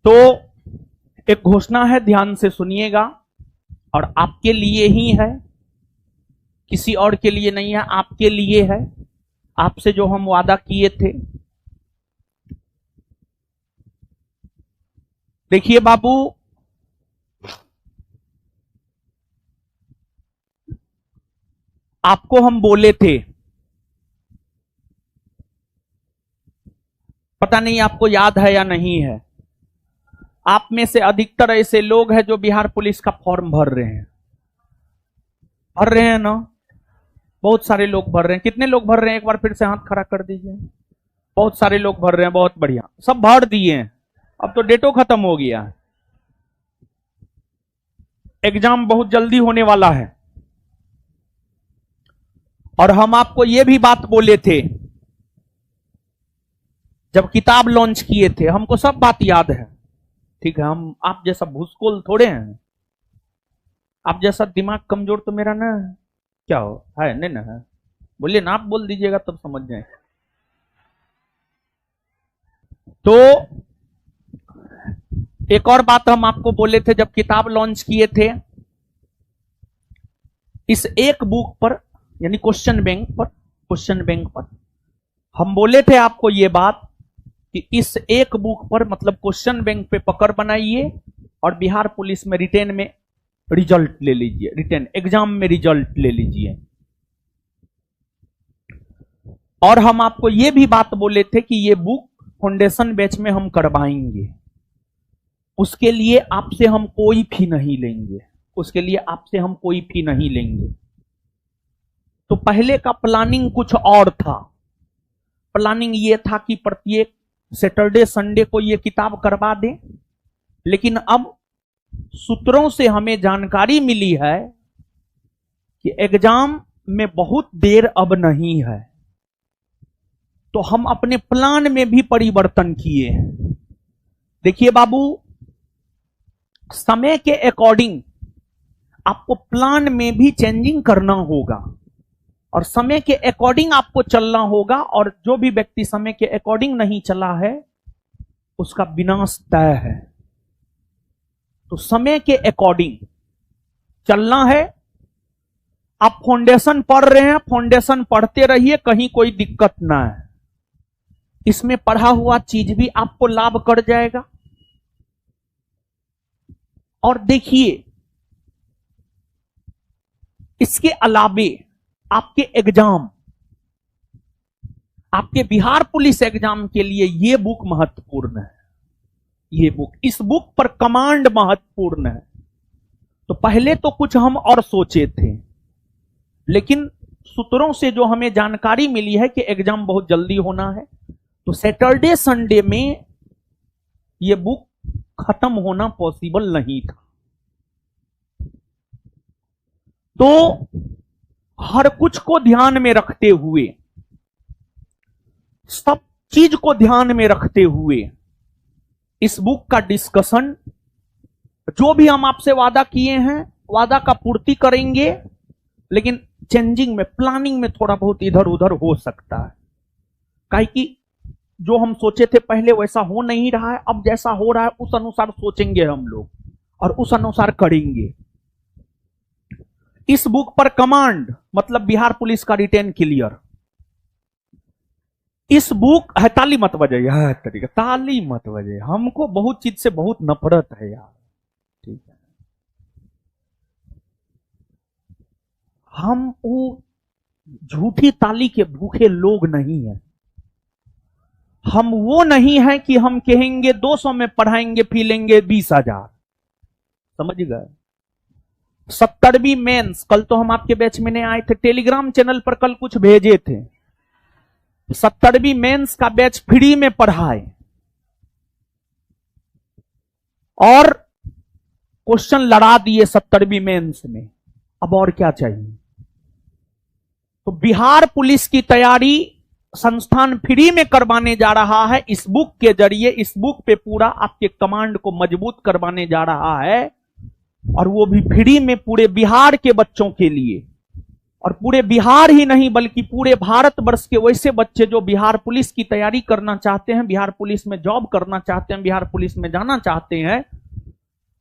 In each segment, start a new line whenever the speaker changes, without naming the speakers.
तो एक घोषणा है, ध्यान से सुनिएगा, और आपके लिए ही है, किसी और के लिए नहीं है, आपके लिए है। आपसे जो हम वादा किए थे, देखिए बाबू, आपको हम बोले थे, पता नहीं आपको याद है या नहीं है, आप में से अधिकतर ऐसे लोग हैं जो बिहार पुलिस का फॉर्म भर रहे हैं ना। बहुत सारे लोग भर रहे हैं। कितने लोग भर रहे हैं, एक बार फिर से हाथ खड़ा कर दीजिए। बहुत सारे लोग भर रहे हैं, बहुत बढ़िया, सब भर दिए हैं। अब तो डेटो खत्म हो गया, एग्जाम बहुत जल्दी होने वाला है। और हम आपको यह भी बात बोले थे जब किताब लॉन्च किए थे, हमको सब बात याद है, ठीक है। हम आप जैसा भूसकोल थोड़े हैं, आप जैसा दिमाग कमजोर तो मेरा ना क्या हो है, नहीं ना है, बोलिए ना, आप बोल दीजिएगा तब समझ जाए। तो एक और बात हम आपको बोले थे जब किताब लॉन्च किए थे, इस एक बुक पर, यानी क्वेश्चन बैंक पर हम बोले थे आपको ये बात कि इस एक बुक पर, मतलब क्वेश्चन बैंक पे पकड़ बनाइए और बिहार पुलिस में रिटेन में रिजल्ट ले लीजिए, रिटेन एग्जाम में रिजल्ट ले लीजिए। और हम आपको ये भी बात बोले थे कि ये बुक फाउंडेशन बैच में हम करवाएंगे, उसके लिए आपसे हम कोई फी नहीं लेंगे, उसके लिए आपसे हम कोई फी नहीं लेंगे। तो पहले का प्लानिंग कुछ और था। प्लानिंग ये था कि प्रत्येक सैटरडे संडे को ये किताब करवा दें, लेकिन अब सूत्रों से हमें जानकारी मिली है कि एग्जाम में बहुत देर अब नहीं है, तो हम अपने प्लान में भी परिवर्तन किए हैं। देखिए बाबू, समय के अकॉर्डिंग आपको प्लान में भी चेंजिंग करना होगा और समय के अकॉर्डिंग आपको चलना होगा, और जो भी व्यक्ति समय के अकॉर्डिंग नहीं चला है उसका विनाश तय है। तो समय के अकॉर्डिंग चलना है। आप फाउंडेशन पढ़ रहे हैं, फाउंडेशन पढ़ते रहिए, कहीं कोई दिक्कत ना है। इसमें पढ़ा हुआ चीज भी आपको लाभ कर जाएगा। और देखिए, इसके अलावे आपके एग्जाम, आपके बिहार पुलिस एग्जाम के लिए यह बुक महत्वपूर्ण है। ये बुक, इस बुक पर कमांड महत्वपूर्ण है। तो पहले तो कुछ हम और सोचे थे, लेकिन सूत्रों से जो हमें जानकारी मिली है कि एग्जाम बहुत जल्दी होना है, तो सैटरडे संडे में यह बुक खत्म होना पॉसिबल नहीं था। तो हर कुछ को ध्यान में रखते हुए, सब चीज को ध्यान में रखते हुए इस बुक का डिस्कशन, जो भी हम आपसे वादा किए हैं, वादा का पूर्ति करेंगे, लेकिन चेंजिंग में, प्लानिंग में थोड़ा बहुत इधर उधर हो सकता है। काहे कि जो हम सोचे थे पहले वैसा हो नहीं रहा है, अब जैसा हो रहा है उस अनुसार सोचेंगे हम लोग और उस अनुसार करेंगे। इस बुक पर कमांड मतलब बिहार पुलिस का रिटेन क्लियर। इस बुक है, ताली मत बजाइए, है तरीका, ताली मत बजाइए, हमको बहुत चीज से बहुत नफरत है यार, ठीक है। हम वो झूठी ताली के भूखे लोग नहीं हैं। हम वो नहीं है कि हम कहेंगे 200 में पढ़ाएंगे फी लेंगे 20,000, समझ गए। 70वीं मेंस, कल तो हम आपके बैच में नहीं आए थे, टेलीग्राम चैनल पर कल कुछ भेजे थे। 70वीं मेंस का बैच फ्री में पढ़ाए और क्वेश्चन लड़ा दिए 70वीं मेंस में। अब और क्या चाहिए। तो बिहार पुलिस की तैयारी संस्थान फ्री में करवाने जा रहा है। इस बुक के जरिए, इस बुक पे पूरा आपके कमांड को मजबूत करवाने जा रहा है, और वो भी फ्री में पूरे बिहार के बच्चों के लिए। और पूरे बिहार ही नहीं बल्कि पूरे भारतवर्ष के वैसे बच्चे जो बिहार पुलिस की तैयारी करना चाहते हैं, बिहार पुलिस में जॉब करना चाहते हैं, बिहार पुलिस में जाना चाहते हैं,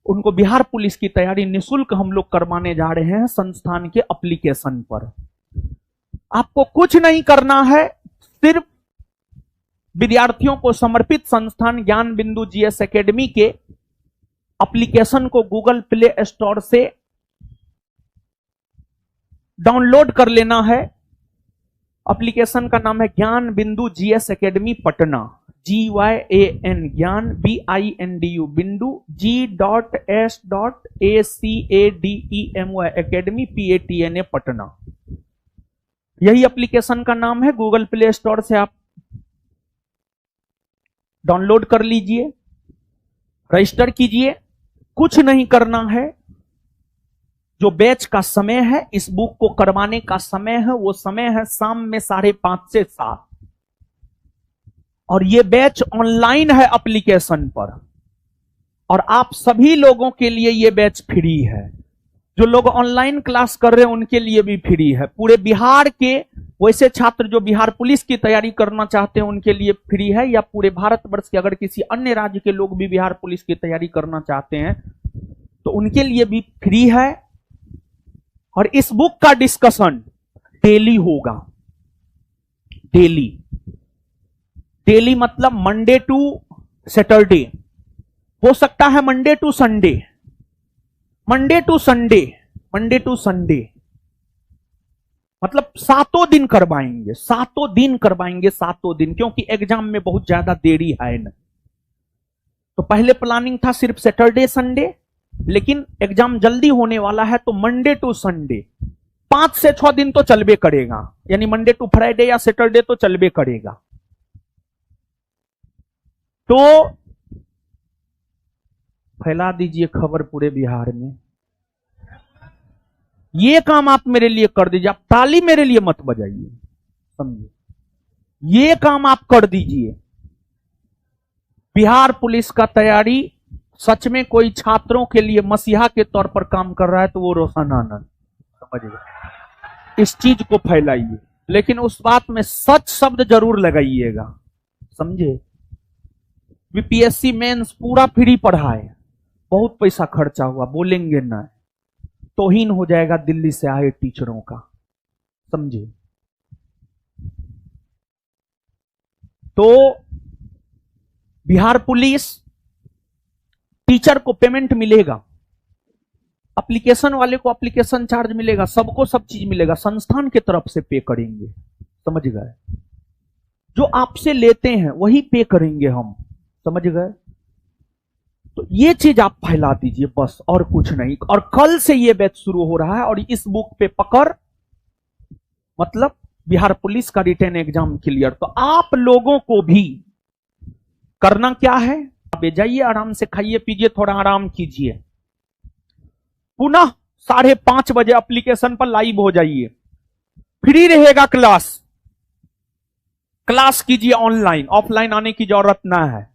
उनको बिहार पुलिस की तैयारी निःशुल्क हम लोग करवाने जा रहे हैं संस्थान के एप्लीकेशन पर। आपको कुछ नहीं करना है, सिर्फ विद्यार्थियों को समर्पित संस्थान ज्ञान बिंदु जीएस एकेडमी के एप्लीकेशन को गूगल प्ले स्टोर से डाउनलोड कर लेना है। एप्लीकेशन का नाम है ज्ञान बिंदु जीएस एकेडमी पटना, GYAN ज्ञान BINDU बिंदु G.S.ACADEMY एकेडमी PATNA पटना, यही एप्लीकेशन का नाम है। गूगल प्ले स्टोर से आप डाउनलोड कर लीजिए, रजिस्टर कीजिए। कुछ नहीं करना है। जो बैच का समय है, इस बुक को करवाने का समय है, वो समय है शाम में 5:30 से 7, और ये बैच ऑनलाइन है एप्लीकेशन पर, और आप सभी लोगों के लिए ये बैच फ्री है। जो लोग ऑनलाइन क्लास कर रहे हैं उनके लिए भी फ्री है। पूरे बिहार के वैसे छात्र जो बिहार पुलिस की तैयारी करना चाहते हैं उनके लिए फ्री है, या पूरे भारतवर्ष के अगर किसी अन्य राज्य के लोग भी बिहार पुलिस की तैयारी करना चाहते हैं तो उनके लिए भी फ्री है। और इस बुक का डिस्कशन डेली होगा। डेली, डेली मतलब मंडे टू सैटरडे, हो सकता है Monday to Sunday, Monday to Sunday, Monday to Sunday, मतलब 7 दिन करवाएंगे, 7 दिन करवाएंगे, 7 दिन, क्योंकि एग्जाम में बहुत ज्यादा देरी है ना। तो पहले प्लानिंग था सिर्फ सैटरडे संडे, लेकिन एग्जाम जल्दी होने वाला है तो मंडे टू संडे 5 से 6 दिन तो चलबे करेगा, यानी मंडे टू फ्राइडे या सैटरडे तो चलबे करेगा। तो फैला दीजिए खबर पूरे बिहार में। ये काम आप मेरे लिए कर दीजिए, आप ताली मेरे लिए मत बजाइए, समझिए, ये काम आप कर दीजिए। बिहार पुलिस का तैयारी सच में कोई छात्रों के लिए मसीहा के तौर पर काम कर रहा है तो वो रोशन आनंद, समझिए, इस चीज को फैलाइए, लेकिन उस बात में सच शब्द जरूर लगाइएगा, समझे। बीपीएससी मेंस पूरा फ्री पढ़ाए, बहुत पैसा खर्चा हुआ, बोलेंगे ना, तौहीन हो जाएगा दिल्ली से आए टीचरों का, समझे। तो बिहार पुलिस टीचर को पेमेंट मिलेगा, एप्लीकेशन वाले को एप्लीकेशन चार्ज मिलेगा, सबको सब चीज मिलेगा, संस्थान की तरफ से पे करेंगे, समझ गए। जो आपसे लेते हैं वही पे करेंगे हम, समझ गए। तो ये चीज आप फैला दीजिए बस, और कुछ नहीं। और कल से ये बैच शुरू हो रहा है, और इस बुक पे पकड़ मतलब बिहार पुलिस का रिटन एग्जाम क्लियर। तो आप लोगों को भी करना क्या है, आप जाइए, आराम से खाइए पीजिए, थोड़ा आराम कीजिए, पुनः 5:30 बजे एप्लीकेशन पर लाइव हो जाइए, फ्री रहेगा क्लास, क्लास कीजिए ऑनलाइन, ऑफलाइन आने की जरूरत ना है।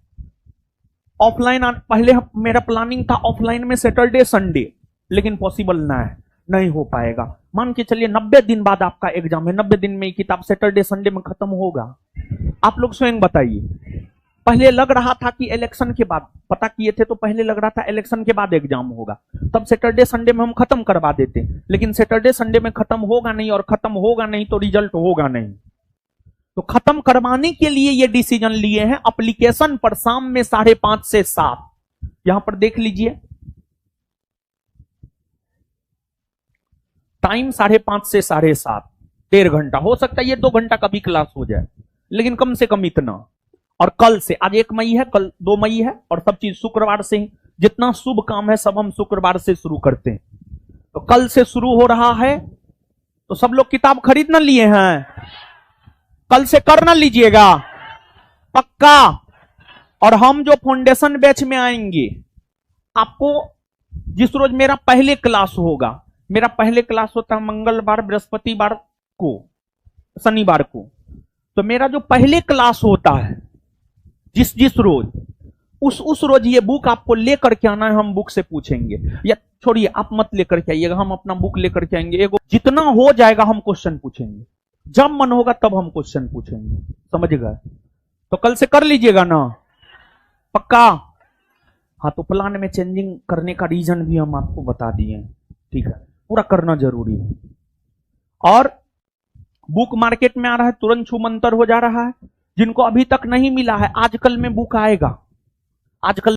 ऑफलाइन पहले मेरा प्लानिंग था ऑफलाइन में सैटरडे संडे, लेकिन पॉसिबल ना है, नहीं हो पाएगा। मान के चलिए 90 दिन बाद आपका एग्जाम है, 90 दिन में किताब सैटरडे संडे में खत्म होगा। आप लोग स्वयं बताइए। पहले लग रहा था कि इलेक्शन के बाद, पता किए थे तो पहले लग रहा था इलेक्शन के बाद एग्जाम होगा, तब सैटरडे संडे में हम खत्म करवा देते, लेकिन सैटरडे संडे में खत्म होगा नहीं, और खत्म होगा नहीं तो रिजल्ट होगा नहीं। तो खत्म करवाने के लिए ये डिसीजन लिए हैं, एप्लीकेशन पर शाम में 5:30 से 7, यहां पर देख लीजिए टाइम, 5:30 से 7:30, 1.5 घंटा, हो सकता है ये 2 घंटा का भी क्लास हो जाए, लेकिन कम से कम इतना। और कल से, आज 1 मई है, कल 2 मई है, और सब चीज शुक्रवार से ही, जितना शुभ काम है सब हम शुक्रवार से शुरू करते हैं। तो कल से शुरू हो रहा है, तो सब लोग किताब खरीद ना लिए हैं, कल से कर ना लीजिएगा पक्का। और हम जो फाउंडेशन बैच में आएंगे, आपको जिस रोज मेरा पहले क्लास होगा, मेरा पहले क्लास होता है मंगलवार, बृहस्पतिवार को, शनिवार को, तो मेरा जो पहले क्लास होता है जिस रोज, उस रोज ये बुक आपको लेकर के आना है, हम बुक से पूछेंगे। या छोड़िए, आप मत लेकर के आइएगा, हम अपना बुक लेकर के आएंगे। एगो जितना हो जाएगा हम क्वेश्चन पूछेंगे, जब मन होगा तब हम क्वेश्चन पूछेंगे, समझ गए? तो कल से कर लीजिएगा ना, पक्का? हाँ, तो प्लान में चेंजिंग करने का रीजन भी हम आपको बता दिए, ठीक है? पूरा करना जरूरी है। और बुक मार्केट में आ रहा है, तुरंत छू मंतर हो जा रहा है। जिनको अभी तक नहीं मिला है, आजकल में बुक आएगा, आजकल